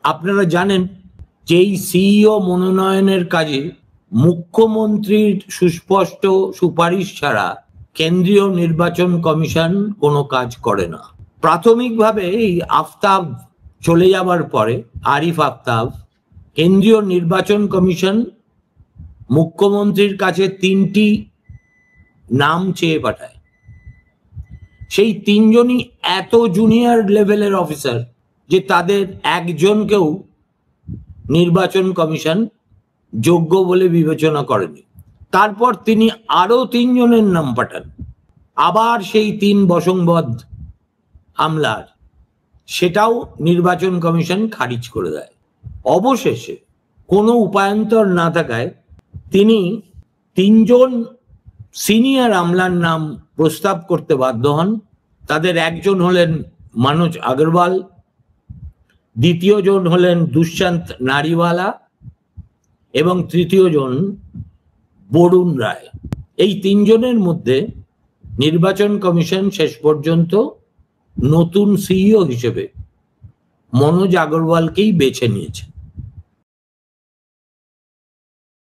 আপনারা জানেন যে এই সিইও মনোনয়নের কাজে মুখ্যমন্ত্রীর সুস্পষ্ট সুপারিশ ছাড়া কেন্দ্রীয় নির্বাচন কমিশন কোনো কাজ করে না। প্রাথমিকভাবে এই আফতাব চলে যাবার পরে আরিফ আফতাব কেন্দ্রীয় নির্বাচন কমিশন মুখ্যমন্ত্রীর কাছে 3টি নাম চেয়ে পাঠায়। সেই 3জনই এত জুনিয়র লেভেলের অফিসার যে তাদের একজনকেও নির্বাচন কমিশন যোগ্য বলে বিবেচনা করেনি। তারপর তিনি আরো 3জনের নাম পাঠান, আবার সেই 3 বসংবদ্ধ আমলার, সেটাও নির্বাচন কমিশন খারিজ করে দেয়। অবশেষে কোনো উপায়ান্তর না থাকায় তিনি 3জন সিনিয়র আমলার নাম প্রস্তাব করতে বাধ্য হন। তাদের একজন হলেন মনোজ আগরওয়াল, দ্বিতীয় জন হলেন দুষ্যন্ত নারিওয়ালা এবং তৃতীয় জন বরুণ রায়। এই 3জনের মধ্যে নির্বাচন কমিশন শেষ পর্যন্ত নতুন সিইও হিসেবে মনোজ আগরওয়ালকেই বেছে নিয়েছে।